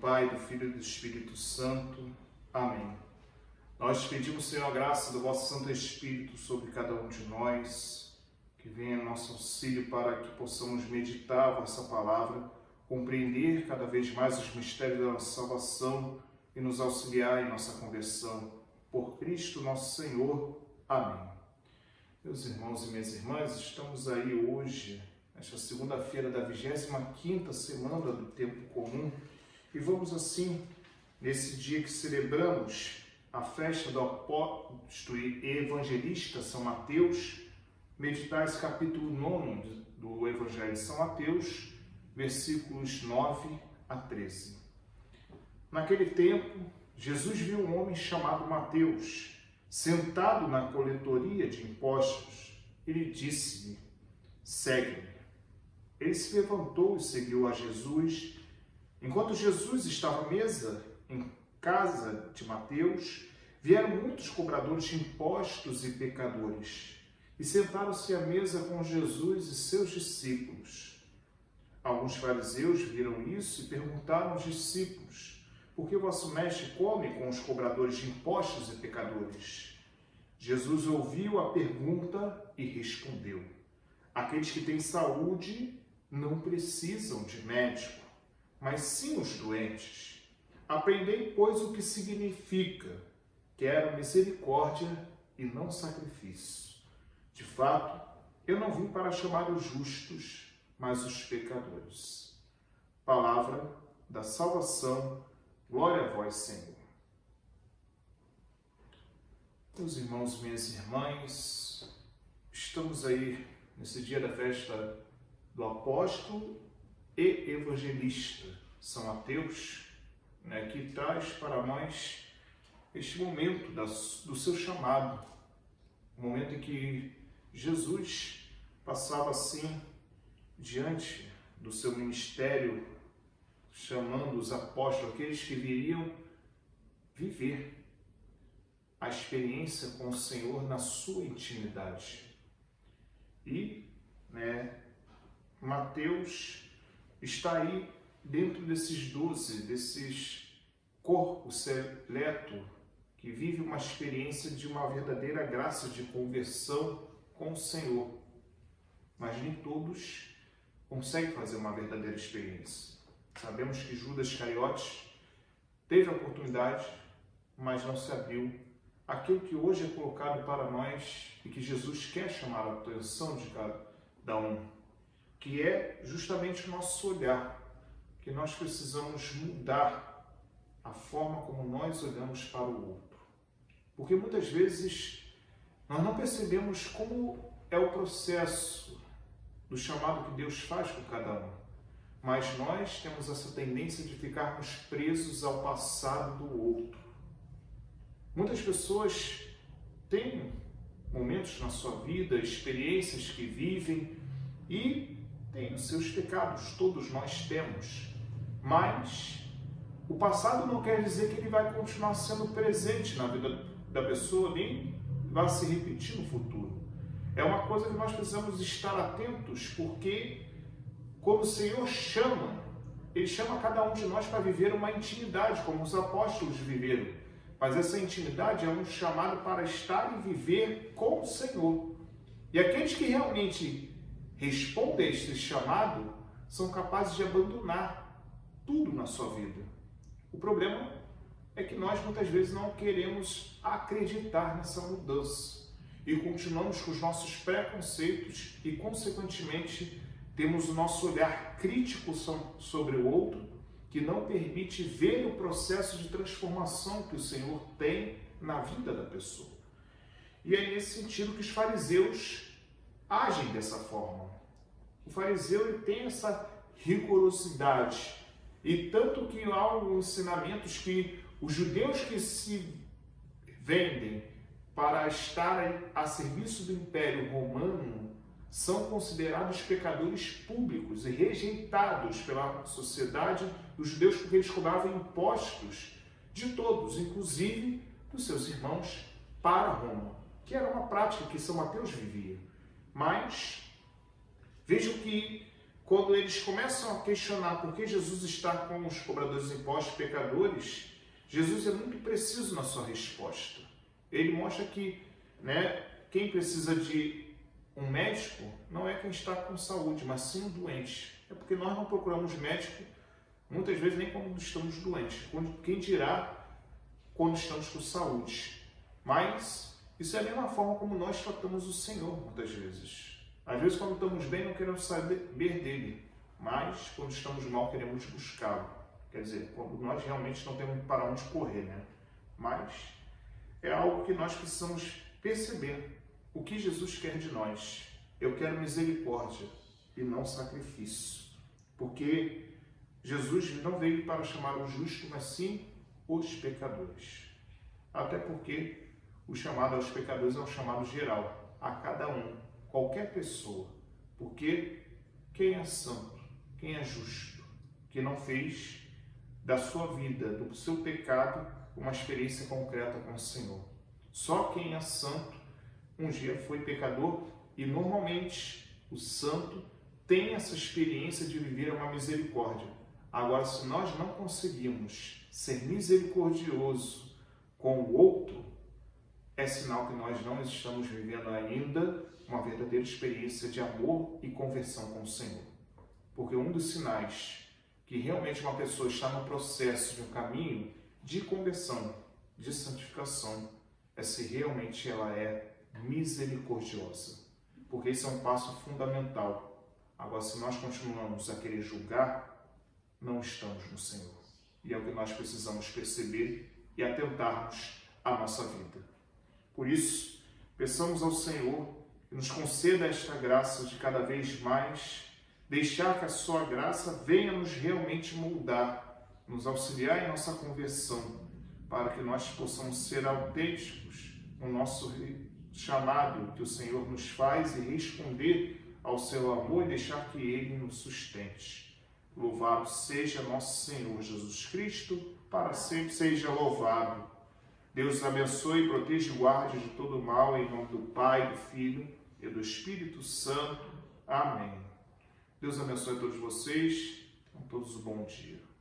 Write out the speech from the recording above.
Pai, do Filho e do Espírito Santo. Amém. Nós pedimos, Senhor, a graça do vosso Santo Espírito sobre cada um de nós, que venha em nosso auxílio para que possamos meditar a vossa palavra, compreender cada vez mais os mistérios da nossa salvação e nos auxiliar em nossa conversão. Por Cristo nosso Senhor. Amém. Meus irmãos e minhas irmãs, estamos aí hoje, nesta segunda-feira da 25ª semana do Tempo Comum, e vamos assim, nesse dia que celebramos a festa do apóstolo e evangelista São Mateus, meditar esse capítulo 9 do Evangelho de São Mateus, versículos 9 a 13. Naquele tempo, Jesus viu um homem chamado Mateus, sentado na coletoria de impostos. Ele disse-lhe: segue-me. Ele se levantou e seguiu a Jesus. Enquanto Jesus estava à mesa em casa de Mateus, vieram muitos cobradores de impostos e pecadores, e sentaram-se à mesa com Jesus e seus discípulos. Alguns fariseus viram isso e perguntaram aos discípulos: por que vosso mestre come com os cobradores de impostos e pecadores? Jesus ouviu a pergunta e respondeu: aqueles que têm saúde não precisam de médico, mas sim os doentes. Aprendei, pois, o que significa: quero misericórdia e não sacrifício. De fato, eu não vim para chamar os justos, mas os pecadores. Palavra da salvação. Glória a vós, Senhor. Meus irmãos e minhas irmãs, estamos aí nesse dia da festa do apóstolo e evangelista São Mateus, que traz para nós este momento do seu chamado, o momento em que Jesus passava assim diante do seu ministério, chamando os apóstolos, aqueles que viriam viver a experiência com o Senhor na sua intimidade. E, Mateus está aí dentro desses 12, desses corpo seleto, que vive uma experiência de uma verdadeira graça de conversão com o Senhor. Mas nem todos conseguem fazer uma verdadeira experiência. Sabemos que Judas Iscariotes teve a oportunidade, mas não se abriu aquilo que hoje é colocado para nós e que Jesus quer chamar a atenção de cada um, que é justamente o nosso olhar, que nós precisamos mudar a forma como nós olhamos para o outro. Porque muitas vezes nós não percebemos como é o processo do chamado que Deus faz com cada um. Mas nós temos essa tendência de ficarmos presos ao passado do outro. Muitas pessoas têm momentos na sua vida, experiências que vivem e têm os seus pecados, todos nós temos. Mas o passado não quer dizer que ele vai continuar sendo presente na vida da pessoa, nem vai se repetir no futuro. É uma coisa que nós precisamos estar atentos, porque quando o Senhor chama, Ele chama cada um de nós para viver uma intimidade, como os apóstolos viveram. Mas essa intimidade é um chamado para estar e viver com o Senhor. E aqueles que realmente respondem a esse chamado são capazes de abandonar tudo na sua vida. O problema é que nós muitas vezes não queremos acreditar nessa mudança e continuamos com os nossos preconceitos e, consequentemente, temos o nosso olhar crítico sobre o outro, que não permite ver o processo de transformação que o Senhor tem na vida da pessoa. E é nesse sentido que os fariseus agem dessa forma. O fariseu ele tem essa rigorosidade, e tanto que há alguns ensinamentos que os judeus que se vendem para estarem a serviço do Império Romano são considerados pecadores públicos e rejeitados pela sociedade dos judeus, porque eles cobravam impostos de todos, inclusive dos seus irmãos, para Roma, que era uma prática que São Mateus vivia. Mas vejam que quando eles começam a questionar por que Jesus está com os cobradores de impostos pecadores, Jesus é muito preciso na sua resposta. Ele mostra que, quem precisa de um médico não é quem está com saúde, mas sim um doente. É porque nós não procuramos médico, muitas vezes nem quando estamos doentes. Quem dirá quando estamos com saúde? Mas isso é a mesma forma como nós tratamos o Senhor, muitas vezes. Às vezes, quando estamos bem, não queremos saber dele, mas quando estamos mal, queremos buscá-lo. Quer dizer, quando nós realmente não temos para onde correr, Mas é algo que nós precisamos perceber. O que Jesus quer de nós? Eu quero misericórdia e não sacrifício. Porque Jesus não veio para chamar os justos, mas sim os pecadores. Até porque o chamado aos pecadores é um chamado geral, a cada um, qualquer pessoa. Porque quem é santo, quem é justo, que não fez da sua vida, do seu pecado, uma experiência concreta com o Senhor. Só quem é santo um dia foi pecador e normalmente o santo tem essa experiência de viver uma misericórdia. Agora, se nós não conseguimos ser misericordioso com o outro, é sinal que nós não estamos vivendo ainda uma verdadeira experiência de amor e conversão com o Senhor. Porque um dos sinais que realmente uma pessoa está no processo de um caminho de conversão, de santificação, é se realmente ela é misericordiosa. Porque esse é um passo fundamental. Agora, se nós continuamos a querer julgar, não estamos no Senhor. E é o que nós precisamos perceber e atentarmos à nossa vida. Por isso, peçamos ao Senhor que nos conceda esta graça de cada vez mais deixar que a sua graça venha nos realmente moldar, nos auxiliar em nossa conversão, para que nós possamos ser autênticos no nosso chamado que o Senhor nos faz e responder ao seu amor e deixar que Ele nos sustente. Louvado seja nosso Senhor Jesus Cristo, para sempre seja louvado. Deus abençoe, proteja e guarde de todo mal, em nome do Pai, do Filho e do Espírito Santo. Amém. Deus abençoe a todos vocês. Tenham todos um bom dia.